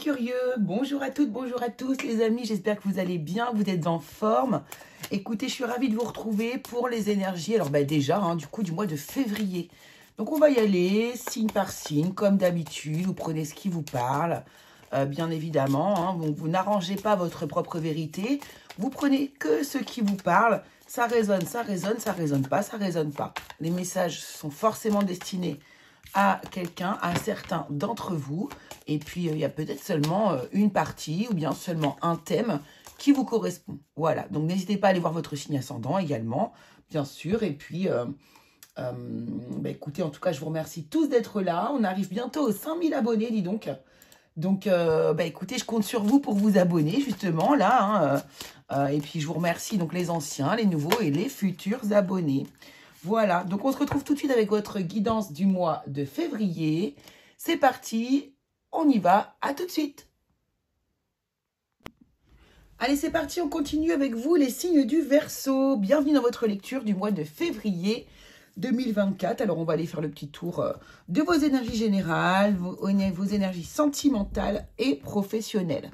curieux, bonjour à toutes, bonjour à tous les amis, j'espère que vous allez bien, vous êtes en forme. Écoutez, je suis ravie de vous retrouver pour les énergies, alors déjà, du coup, du mois de février. Donc on va y aller, signe par signe, comme d'habitude, vous prenez ce qui vous parle, bien évidemment. Donc vous n'arrangez pas votre propre vérité, vous prenez que ce qui vous parle, ça résonne, ça résonne, ça résonne pas, ça résonne pas. Les messages sont forcément destinés à quelqu'un, à certains d'entre vous. Et puis, il y a peut-être seulement une partie ou bien seulement un thème qui vous correspond. Voilà, donc n'hésitez pas à aller voir votre signe ascendant également, bien sûr. Et puis, écoutez, en tout cas, je vous remercie tous d'être là. On arrive bientôt aux 5000 abonnés, dis donc. Donc, écoutez, je compte sur vous pour vous abonner, justement, là. Et puis, je vous remercie, donc, les anciens, les nouveaux et les futurs abonnés. Voilà, donc on se retrouve tout de suite avec votre guidance du mois de février. C'est parti, on y va, à tout de suite. Allez, c'est parti, on continue avec vous les signes du Verseau. Bienvenue dans votre lecture du mois de février 2024. Alors, on va aller faire le petit tour de vos énergies générales, vos énergies sentimentales et professionnelles.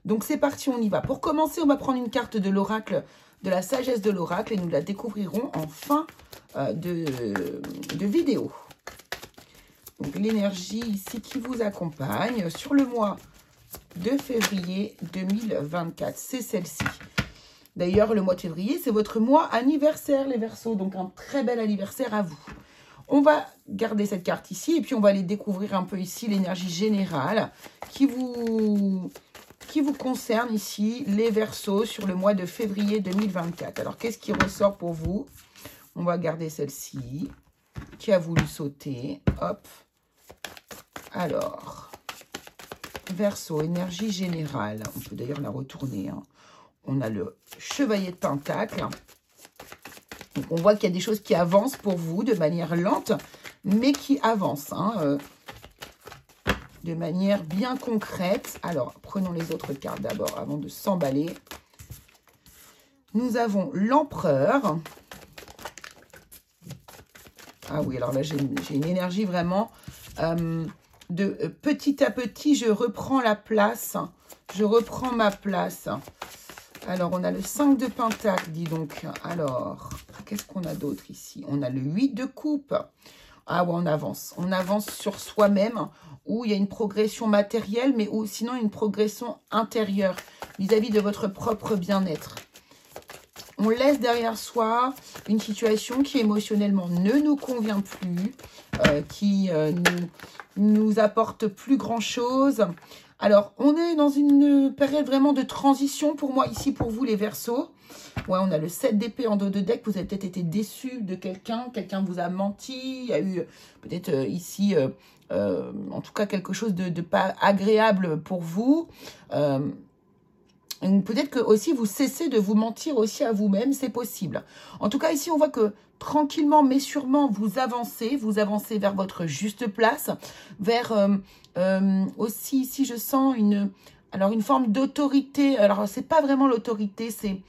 Donc, c'est parti, on y va. Pour commencer, on va prendre une carte de l'oracle, de la sagesse de l'oracle, et nous la découvrirons en fin de vidéo. Donc, l'énergie ici qui vous accompagne sur le mois de février 2024, c'est celle-ci. D'ailleurs, le mois de février, c'est votre mois anniversaire, les Verseaux. Donc, un très bel anniversaire à vous. On va garder cette carte ici et puis on va aller découvrir un peu ici l'énergie générale qui vous concerne ici, les Verseaux, sur le mois de février 2024. Alors, qu'est-ce qui ressort pour vous? On va garder celle-ci qui a voulu sauter. Hop. Alors, Verseau, énergie générale. On peut d'ailleurs la retourner. On a le chevalier de Pentacle. Donc, on voit qu'il y a des choses qui avancent pour vous de manière lente, mais qui avancent. De manière bien concrète. Alors, prenons les autres cartes d'abord avant de s'emballer. Nous avons l'empereur. Ah oui, alors là, j'ai une énergie vraiment de petit à petit, je reprends la place. Je reprends ma place. Alors, on a le 5 de Pentacle, dis donc. Alors, qu'est-ce qu'on a d'autre ici? On a le 8 de coupe. Ah ouais, on avance. On avance sur soi-même, où il y a une progression matérielle, mais ou sinon une progression intérieure vis-à-vis de votre propre bien-être. On laisse derrière soi une situation qui émotionnellement ne nous convient plus, qui nous apporte plus grand-chose. Alors, on est dans une période vraiment de transition pour moi, ici, pour vous, les Verseaux. Ouais, on a le 7 d'épée en dos de deck. Vous avez peut-être été déçu de quelqu'un. Quelqu'un vous a menti. Il y a eu peut-être ici, en tout cas, quelque chose de pas agréable pour vous. Peut-être que aussi vous cessez de vous mentir aussi à vous-même, c'est possible. En tout cas, ici, on voit que tranquillement mais sûrement, vous avancez vers votre juste place, vers aussi, ici, je sens une forme d'autorité. Alors, c'est pas vraiment l'autorité, c'est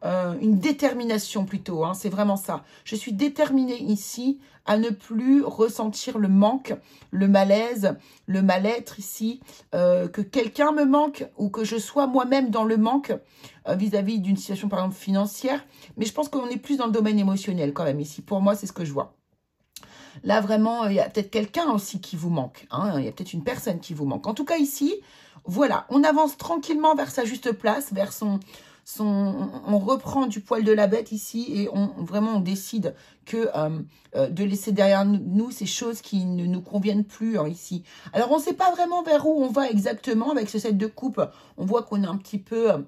une détermination plutôt, c'est vraiment ça. Je suis déterminée ici à ne plus ressentir le manque, le malaise, le mal-être ici, que quelqu'un me manque ou que je sois moi-même dans le manque vis-à-vis d'une situation par exemple financière. Mais je pense qu'on est plus dans le domaine émotionnel quand même ici. Pour moi, c'est ce que je vois. Là, vraiment, il y a peut-être quelqu'un aussi qui vous manque. Il y a peut-être une personne qui vous manque. En tout cas, ici, voilà, on avance tranquillement vers sa juste place, vers on reprend du poil de la bête ici et on décide que de laisser derrière nous ces choses qui ne nous conviennent plus ici. Alors, on ne sait pas vraiment vers où on va exactement avec ce 7 de coupe. On voit qu'on est un petit peu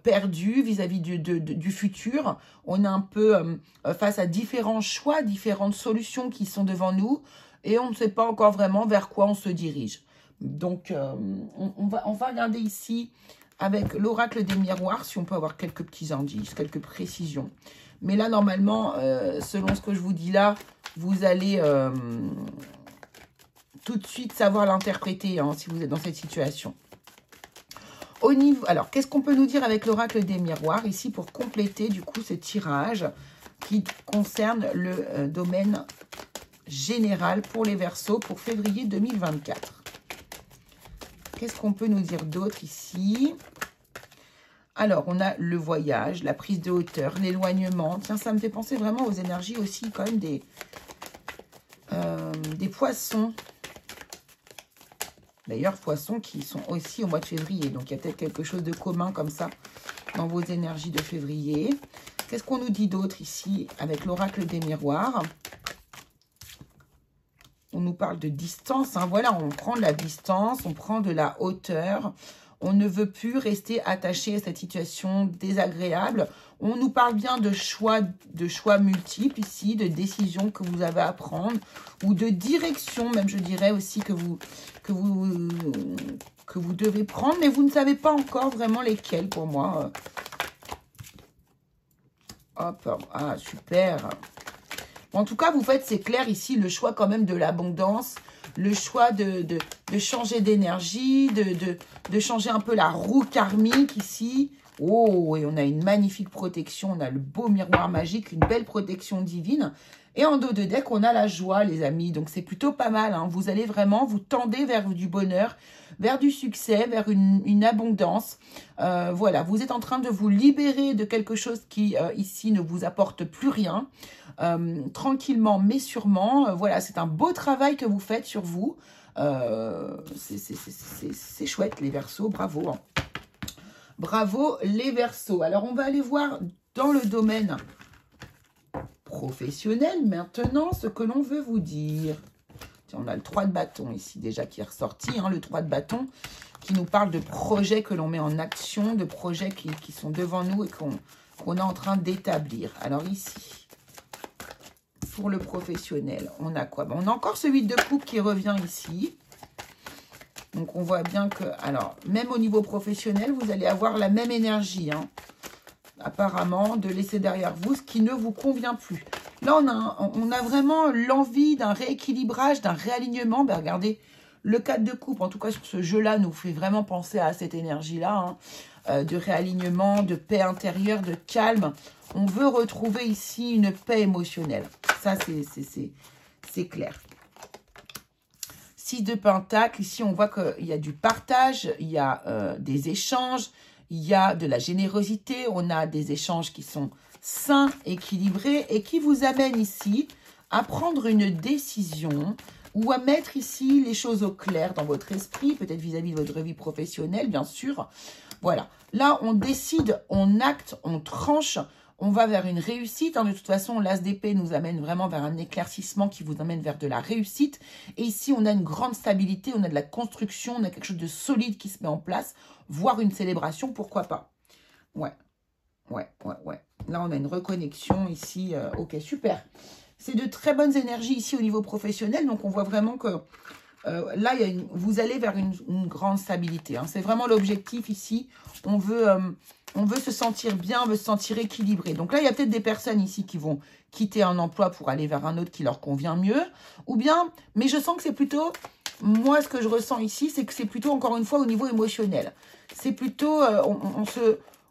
perdu vis-à-vis du futur. On est un peu face à différents choix, différentes solutions qui sont devant nous et on ne sait pas encore vraiment vers quoi on se dirige. Donc, on va regarder ici avec l'oracle des miroirs, si on peut avoir quelques petits indices, quelques précisions. Mais là, normalement, selon ce que je vous dis là, vous allez tout de suite savoir l'interpréter si vous êtes dans cette situation. Au niveau, alors, qu'est-ce qu'on peut nous dire avec l'oracle des miroirs ici pour compléter du coup ce tirage qui concerne le domaine général pour les Verseaux pour février 2024. Qu'est-ce qu'on peut nous dire d'autre ici? Alors, on a le voyage, la prise de hauteur, l'éloignement. Tiens, ça me fait penser vraiment aux énergies aussi, quand même, des poissons. D'ailleurs, poissons qui sont aussi au mois de février. Donc, il y a peut-être quelque chose de commun comme ça dans vos énergies de février. Qu'est-ce qu'on nous dit d'autre ici avec l'oracle des miroirs? On nous parle de distance. Hein. Voilà, on prend de la distance, on prend de la hauteur. On ne veut plus rester attaché à cette situation désagréable. On nous parle bien de choix multiples ici, de décisions que vous avez à prendre ou de direction, même je dirais aussi que vous devez prendre, mais vous ne savez pas encore vraiment lesquelles pour moi. Hop, ah super. En tout cas, vous faites, c'est clair ici, le choix quand même de l'abondance, le choix de changer d'énergie, de changer un peu la roue karmique ici. Oh, et on a une magnifique protection, on a le beau miroir magique, une belle protection divine. Et en dos de deck, on a la joie, les amis. Donc, c'est plutôt pas mal. Hein. Vous allez vraiment vous tendre vers du bonheur, vers du succès, vers une abondance. Voilà, vous êtes en train de vous libérer de quelque chose qui, ici, ne vous apporte plus rien. Tranquillement, mais sûrement. Voilà, c'est un beau travail que vous faites sur vous. C'est chouette, les Verseaux. Bravo. Hein. Bravo, les Verseaux. Alors, on va aller voir dans le domaine professionnel, maintenant, ce que l'on veut vous dire. Tiens, on a le 3 de bâton ici, déjà, qui est ressorti. Hein, le 3 de bâton qui nous parle de projets que l'on met en action, de projets qui sont devant nous et qu'on est en train d'établir. Alors, ici, pour le professionnel, on a quoi? On a encore ce 8 de coupe qui revient ici. Donc, on voit bien que, alors, même au niveau professionnel, vous allez avoir la même énergie, hein, apparemment, de laisser derrière vous ce qui ne vous convient plus. Là, on a vraiment l'envie d'un rééquilibrage, d'un réalignement. Ben, regardez, le 4 de coupe, en tout cas, sur ce jeu-là, nous fait vraiment penser à cette énergie-là, hein, de réalignement, de paix intérieure, de calme. On veut retrouver ici une paix émotionnelle. Ça, c'est clair. 6 de Pentacle, ici on voit qu'il y a du partage, il y a des échanges, il y a de la générosité, on a des échanges qui sont sains, équilibrés et qui vous amènent ici à prendre une décision ou à mettre ici les choses au clair dans votre esprit, peut-être vis-à-vis de votre vie professionnelle, bien sûr. Voilà, là on décide, on acte, on tranche. On va vers une réussite. Hein. De toute façon, l'As d'épée nous amène vraiment vers un éclaircissement qui vous amène vers de la réussite. Et ici, on a une grande stabilité, on a de la construction, on a quelque chose de solide qui se met en place, voire une célébration, pourquoi pas. Ouais. Là, on a une reconnexion ici. Ok, super. C'est de très bonnes énergies ici au niveau professionnel. Donc, on voit vraiment que là, vous allez vers une grande stabilité. Hein. C'est vraiment l'objectif ici. On veut se sentir bien, on veut se sentir équilibré. Donc là, il y a peut-être des personnes ici qui vont quitter un emploi pour aller vers un autre qui leur convient mieux. Ou bien, mais je sens que c'est plutôt, moi, ce que je ressens ici, c'est que c'est plutôt, encore une fois, au niveau émotionnel. C'est plutôt,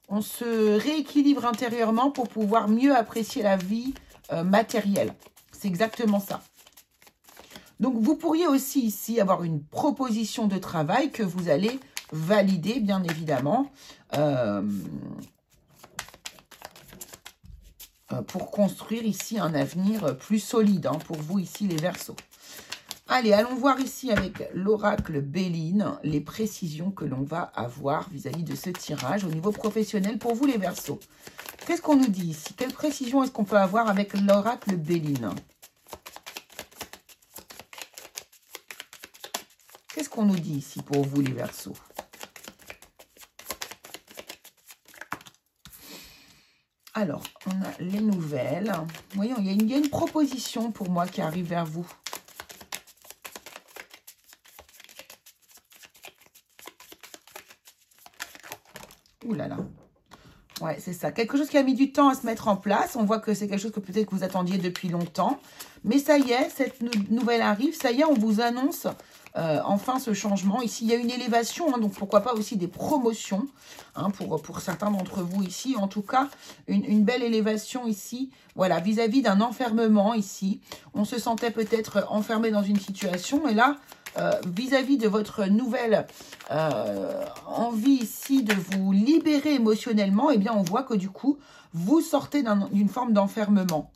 on se rééquilibre intérieurement pour pouvoir mieux apprécier la vie matérielle. C'est exactement ça. Donc, vous pourriez aussi ici avoir une proposition de travail que vous allez valider, bien évidemment, pour construire ici un avenir plus solide, hein, pour vous ici, les Verseaux. Allez, allons voir ici avec l'oracle Béline les précisions que l'on va avoir vis-à-vis de ce tirage au niveau professionnel pour vous, les Verseaux. Qu'est-ce qu'on nous dit ici? Quelle précision est-ce qu'on peut avoir avec l'oracle Béline? Qu'est-ce qu'on nous dit ici pour vous, les Verseaux? Alors, on a les nouvelles. Voyons, il y a une proposition pour moi qui arrive vers vous. Ouh là là. Ouais, c'est ça. Quelque chose qui a mis du temps à se mettre en place. On voit que c'est quelque chose que peut-être que vous attendiez depuis longtemps. Mais ça y est, cette nouvelle arrive. Ça y est, on vous annonce enfin ce changement. Ici, il y a une élévation, hein, donc pourquoi pas aussi des promotions, hein, pour certains d'entre vous ici. En tout cas, une belle élévation ici, voilà, vis-à-vis d'un enfermement ici. On se sentait peut-être enfermé dans une situation et là, vis-à-vis de votre nouvelle envie ici de vous libérer émotionnellement, eh bien, on voit que du coup, vous sortez d'une forme d'enfermement.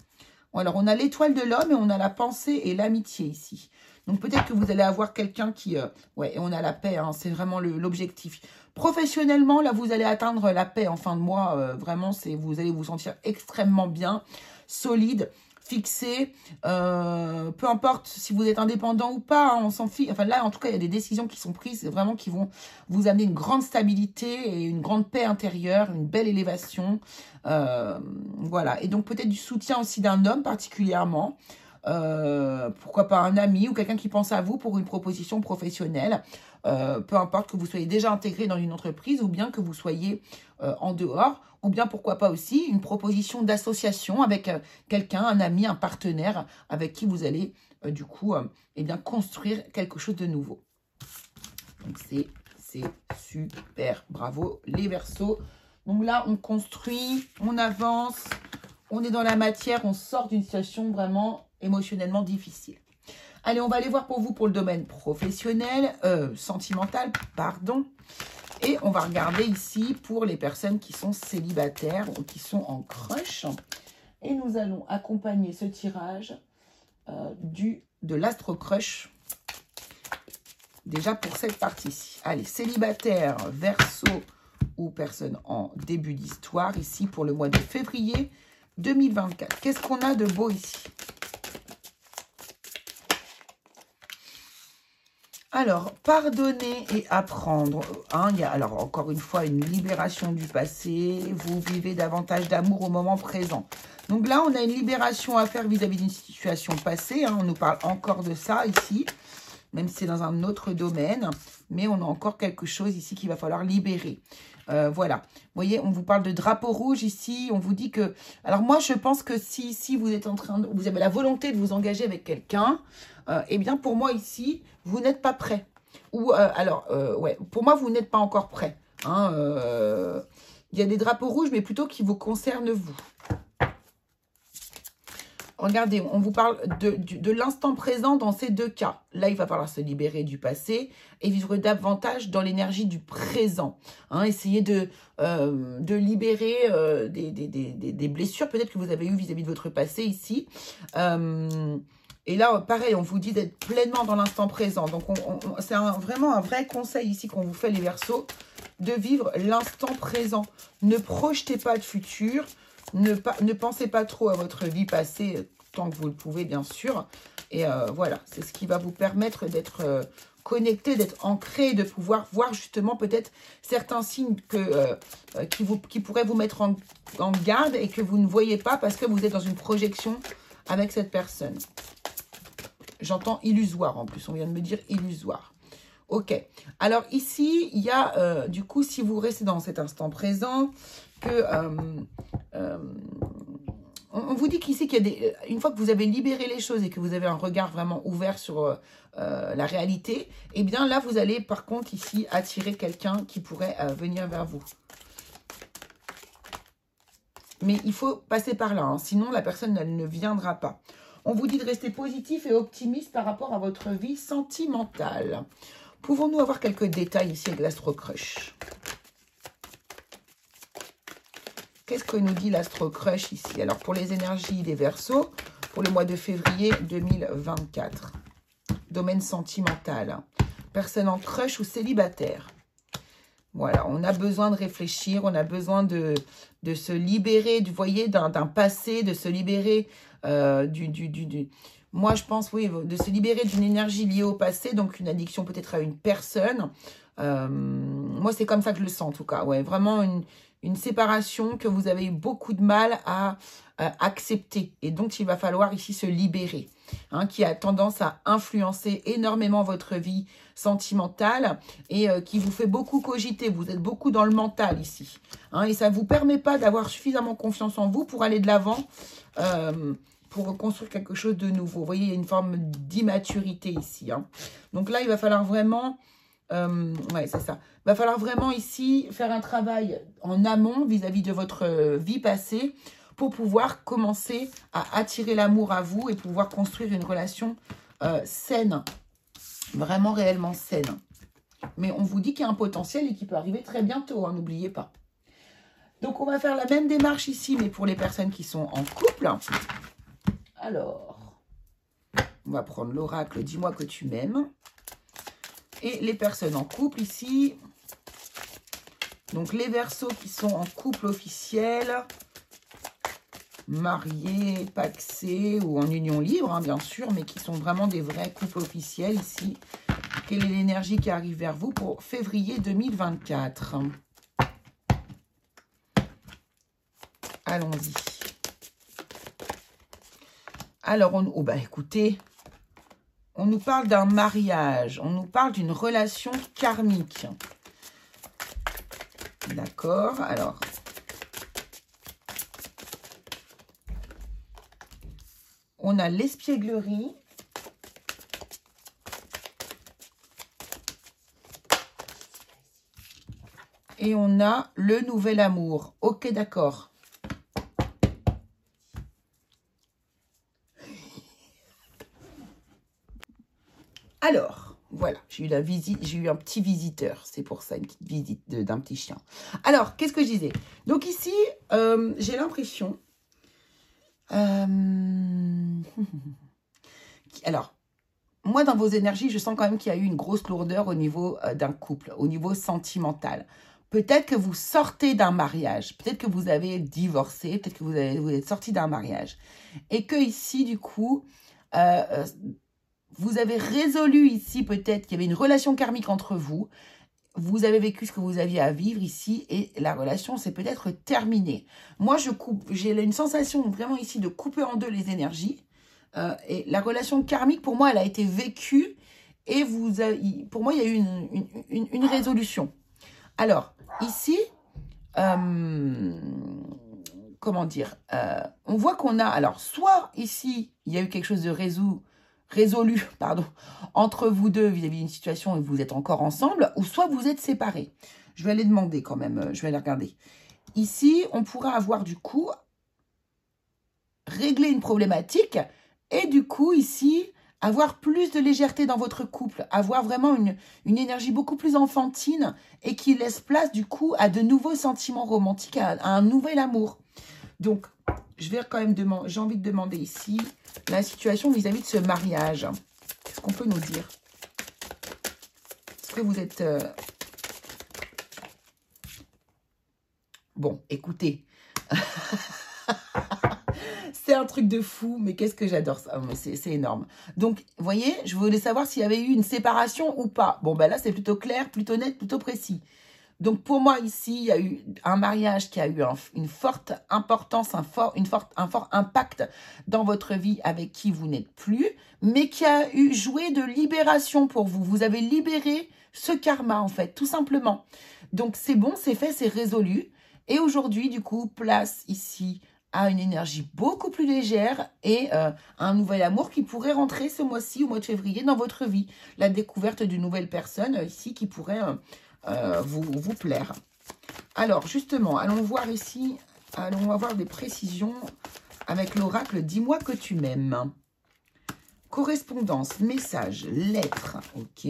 Alors, on a l'étoile de l'homme et on a la pensée et l'amitié ici. Donc, peut-être que vous allez avoir quelqu'un qui... ouais, et on a la paix, hein, c'est vraiment l'objectif. Professionnellement, là, vous allez atteindre la paix en fin de mois. Vraiment, vous allez vous sentir extrêmement bien, solide, fixé. Peu importe si vous êtes indépendant ou pas, hein, on s'en fiche. Enfin, là, en tout cas, il y a des décisions qui sont prises, vraiment qui vont vous amener une grande stabilité et une grande paix intérieure, une belle élévation. Voilà. Et donc, peut-être du soutien aussi d'un homme particulièrement. Pourquoi pas un ami ou quelqu'un qui pense à vous pour une proposition professionnelle. Peu importe que vous soyez déjà intégré dans une entreprise ou bien que vous soyez en dehors. Ou bien, pourquoi pas aussi, une proposition d'association avec quelqu'un, un ami, un partenaire avec qui vous allez, du coup, eh bien, construire quelque chose de nouveau. Donc, c'est super. Bravo, les Verseaux. Donc là, on construit, on avance, on est dans la matière, on sort d'une situation vraiment émotionnellement difficile. Allez, on va aller voir pour vous pour le domaine professionnel, sentimental, pardon. Et on va regarder ici pour les personnes qui sont célibataires ou qui sont en crush. Et nous allons accompagner ce tirage de l'Astro Crush. Déjà pour cette partie-ci. Allez, célibataire, Verseau ou personne en début d'histoire. Ici pour le mois de février 2024. Qu'est-ce qu'on a de beau ici ? Alors, pardonner et apprendre. Hein, il y a alors encore une fois une libération du passé. Vous vivez davantage d'amour au moment présent. Donc là, on a une libération à faire vis-à-vis d'une situation passée. Hein, on nous parle encore de ça ici, même si c'est dans un autre domaine. Mais on a encore quelque chose ici qu'il va falloir libérer. Voilà. Vous voyez, on vous parle de drapeau rouge ici. On vous dit que... Alors moi, je pense que si vous êtes en train de... Vous avez la volonté de vous engager avec quelqu'un... eh bien, pour moi, ici, vous n'êtes pas prêt. Ou, ouais, pour moi, vous n'êtes pas encore prêt. Hein, y a des drapeaux rouges, mais plutôt qui vous concernent vous. Regardez, on vous parle de l'instant présent dans ces deux cas. Là, il va falloir se libérer du passé et vivre davantage dans l'énergie du présent. Hein, essayez de libérer des blessures peut-être que vous avez eues vis-à-vis de votre passé ici. Et là, pareil, on vous dit d'être pleinement dans l'instant présent. Donc, c'est vraiment un vrai conseil ici qu'on vous fait, les Verseaux, de vivre l'instant présent. Ne projetez pas de futur. Ne pensez pas trop à votre vie passée, tant que vous le pouvez, bien sûr. Et voilà, c'est ce qui va vous permettre d'être connecté, d'être ancré, de pouvoir voir justement peut-être certains signes qui pourraient vous mettre en garde et que vous ne voyez pas parce que vous êtes dans une projection avec cette personne. J'entends illusoire en plus, on vient de me dire illusoire. Ok, alors ici, il y a, du coup, si vous restez dans cet instant présent, que on vous dit qu'ici, une fois que vous avez libéré les choses et que vous avez un regard vraiment ouvert sur la réalité, eh bien là, vous allez par contre ici attirer quelqu'un qui pourrait venir vers vous. Mais il faut passer par là, hein, sinon la personne elle ne viendra pas. On vous dit de rester positif et optimiste par rapport à votre vie sentimentale. Pouvons-nous avoir quelques détails ici avec l'Astro Crush? Qu'est-ce que nous dit l'Astro Crush ici? Alors, pour les énergies des Verseaux, pour le mois de février 2024. Domaine sentimental. Personne en crush ou célibataire. Voilà, on a besoin de réfléchir, on a besoin de se libérer, vous voyez, d'un passé, de se libérer moi, je pense, oui, de se libérer d'une énergie liée au passé, donc une addiction peut-être à une personne. Moi, c'est comme ça que je le sens, en tout cas. Ouais, vraiment une séparation que vous avez eu beaucoup de mal à accepter et dont il va falloir ici se libérer, hein, qui a tendance à influencer énormément votre vie sentimentale et qui vous fait beaucoup cogiter. Vous êtes beaucoup dans le mental ici, hein, et ça ne vous permet pas d'avoir suffisamment confiance en vous pour aller de l'avant, pour construire quelque chose de nouveau. Vous voyez, il y a une forme d'immaturité ici, hein. Donc là, il va falloir vraiment... ouais, c'est ça. Il va falloir vraiment ici faire un travail en amont vis-à-vis de votre vie passée pour pouvoir commencer à attirer l'amour à vous et pouvoir construire une relation saine. Vraiment réellement saine. Mais on vous dit qu'il y a un potentiel et qui peut arriver très bientôt, hein, n'oubliez pas. Donc, on va faire la même démarche ici, mais pour les personnes qui sont en couple. Alors, on va prendre l'oracle « Dis-moi que tu m'aimes ». Et les personnes en couple ici. Donc, les Verseaux qui sont en couple officiel, mariés, pacsés ou en union libre, hein, bien sûr, mais qui sont vraiment des vrais couples officiels ici. Quelle est l'énergie qui arrive vers vous pour février 2024 ? Allons-y. Alors, écoutez, on nous parle d'un mariage, on nous parle d'une relation karmique. D'accord, alors. On a l'espièglerie. Et on a le nouvel amour. Ok, d'accord. Alors, voilà, j'ai eu la visite, j'ai eu un petit visiteur. C'est pour ça, une petite visite d'un petit chien. Alors, qu'est-ce que je disais? Donc ici, j'ai l'impression... Alors, moi, dans vos énergies, je sens quand même qu'il y a eu une grosse lourdeur au niveau d'un couple, au niveau sentimental. Peut-être que vous sortez d'un mariage, peut-être que vous avez divorcé, peut-être que vous êtes sorti d'un mariage. Et que ici, du coup, vous avez résolu ici peut-être qu'il y avait une relation karmique entre vous. Vous avez vécu ce que vous aviez à vivre ici et la relation s'est peut-être terminée. Moi, j'ai une sensation vraiment ici de couper en deux les énergies. Et la relation karmique, pour moi, elle a été vécue et pour moi, il y a eu une résolution. Alors, ici, comment dire, on voit qu'on a, alors, soit ici, il y a eu quelque chose de résolu, pardon, entre vous deux vis-à-vis d'une situation et vous êtes encore ensemble, ou soit vous êtes séparés. Je vais aller demander quand même, je vais aller regarder. Ici, on pourra avoir du coup réglé une problématique et du coup ici, avoir plus de légèreté dans votre couple, avoir vraiment une énergie beaucoup plus enfantine et qui laisse place du coup à de nouveaux sentiments romantiques, à un nouvel amour. Donc, je vais quand même demander, j'ai envie de demander ici la situation vis-à-vis de ce mariage. Qu'est-ce qu'on peut nous dire? Est-ce que vous êtes... Bon, écoutez. C'est un truc de fou, mais qu'est-ce que j'adore ça. C'est énorme. Donc, vous voyez, je voulais savoir s'il y avait eu une séparation ou pas. Bon, ben là, c'est plutôt clair, plutôt net, plutôt précis. Donc, pour moi, ici, il y a eu un mariage qui a eu une forte importance, un fort impact dans votre vie avec qui vous n'êtes plus, mais qui a joué de libération pour vous. Vous avez libéré ce karma, en fait, tout simplement. Donc, c'est bon, c'est fait, c'est résolu. Et aujourd'hui, du coup, place ici à une énergie beaucoup plus légère et un nouvel amour qui pourrait rentrer ce mois-ci, au mois de février, dans votre vie. La découverte d'une nouvelle personne ici qui pourrait... vous plaire. Alors, justement, allons voir ici, allons avoir des précisions avec l'oracle « Dis-moi que tu m'aimes ». Correspondance, message, lettre, ok.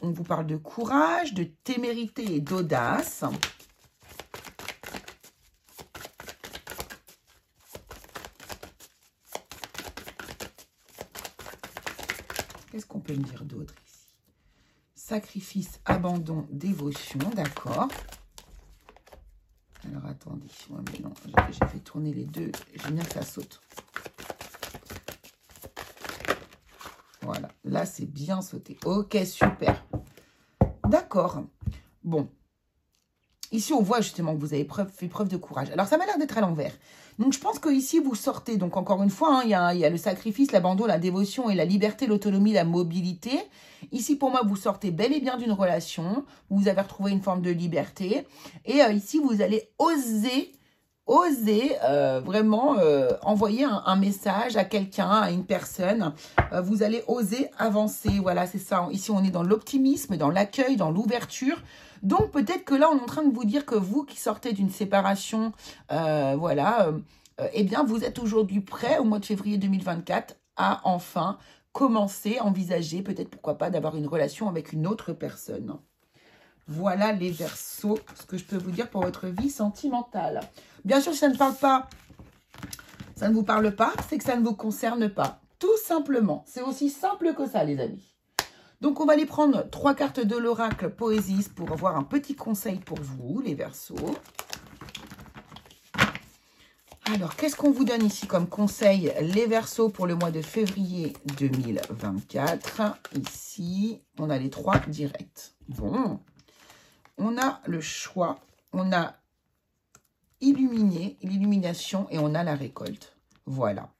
On vous parle de courage, de témérité et d'audace. Qu'est-ce qu'on peut me dire d'autre ici? Sacrifice, abandon, dévotion, d'accord. Alors, attendez. Ouais, mais non, j'ai fait tourner les deux. J'aime bien que ça saute. Voilà. Là, c'est bien sauté. Ok, super. D'accord. Bon. Ici, on voit justement que vous avez fait preuve de courage. Alors, ça m'a l'air d'être à l'envers. Donc, je pense qu'ici, vous sortez. Donc, encore une fois, hein, il y a le sacrifice, l'abandon, la dévotion et la liberté, l'autonomie, la mobilité. Ici, pour moi, vous sortez bel et bien d'une relation. Vous avez retrouvé une forme de liberté. Et ici, vous allez oser vraiment envoyer un message à quelqu'un, à une personne. Vous allez oser avancer. Voilà, c'est ça. Ici, on est dans l'optimisme, dans l'accueil, dans l'ouverture. Donc, peut-être que là, on est en train de vous dire que vous qui sortez d'une séparation, voilà, eh bien, vous êtes aujourd'hui prêt, au mois de février 2024, à enfin commencer, envisager, peut-être pourquoi pas, d'avoir une relation avec une autre personne. Voilà les Verseaux, ce que je peux vous dire pour votre vie sentimentale. Bien sûr, si ça ne parle pas, ça ne vous parle pas, c'est que ça ne vous concerne pas. Tout simplement. C'est aussi simple que ça, les amis. Donc, on va aller prendre 3 cartes de l'oracle Poésis pour avoir un petit conseil pour vous, les Verseaux. Alors, qu'est-ce qu'on vous donne ici comme conseil, les Verseaux, pour le mois de février 2024? Ici, on a les 3 directs. Bon, on a le choix, on a l'illumination et on a la récolte. Voilà.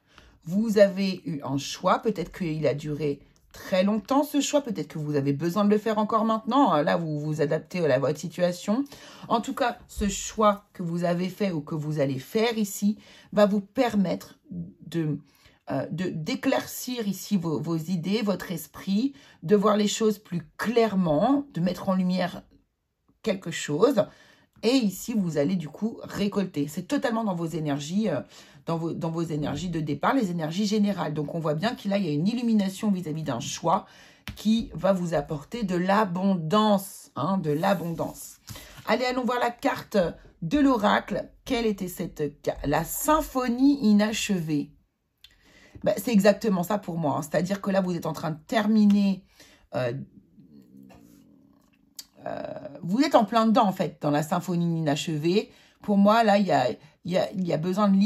Vous avez eu un choix, peut-être qu'il a duré très longtemps ce choix, peut-être que vous avez besoin de le faire encore maintenant. Là, vous vous adaptez à votre situation. En tout cas, ce choix que vous avez fait ou que vous allez faire ici va vous permettre d'éclaircir ici vos idées, votre esprit, de voir les choses plus clairement, de mettre en lumière quelque chose. Et ici, vous allez du coup récolter. C'est totalement dans vos énergies, dans vos énergies de départ, les énergies générales. Donc, on voit bien qu'il y a une illumination vis-à-vis d'un choix qui va vous apporter de l'abondance. Hein, de l'abondance. Allez, allons voir la carte de l'oracle. Quelle était cette carte? La symphonie inachevée. Ben, c'est exactement ça pour moi. Hein. C'est-à-dire que là, vous êtes en train de terminer... vous êtes en plein dedans, en fait, dans la symphonie inachevée. Pour moi, là, il y a besoin de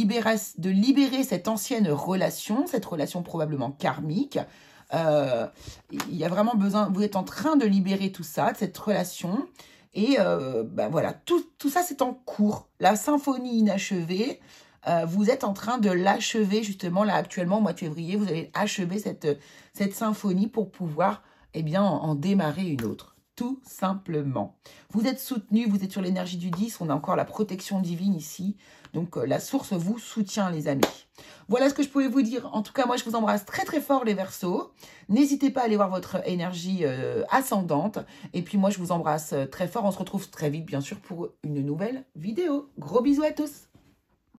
libérer cette ancienne relation, cette relation probablement karmique. Il y a vraiment besoin, vous êtes en train de libérer tout ça, de cette relation. Et ben voilà, tout ça, c'est en cours. La symphonie inachevée, vous êtes en train de l'achever, justement, là, actuellement, au mois de février. Vous allez achever cette symphonie pour pouvoir, eh bien, en démarrer une autre. Tout simplement. Vous êtes soutenu, vous êtes sur l'énergie du 10, on a encore la protection divine ici. Donc, la source vous soutient, les amis. Voilà ce que je pouvais vous dire. En tout cas, moi, je vous embrasse très, très fort, les Verseaux. N'hésitez pas à aller voir votre énergie ascendante. Et puis, moi, je vous embrasse très fort. On se retrouve très vite, bien sûr, pour une nouvelle vidéo. Gros bisous à tous.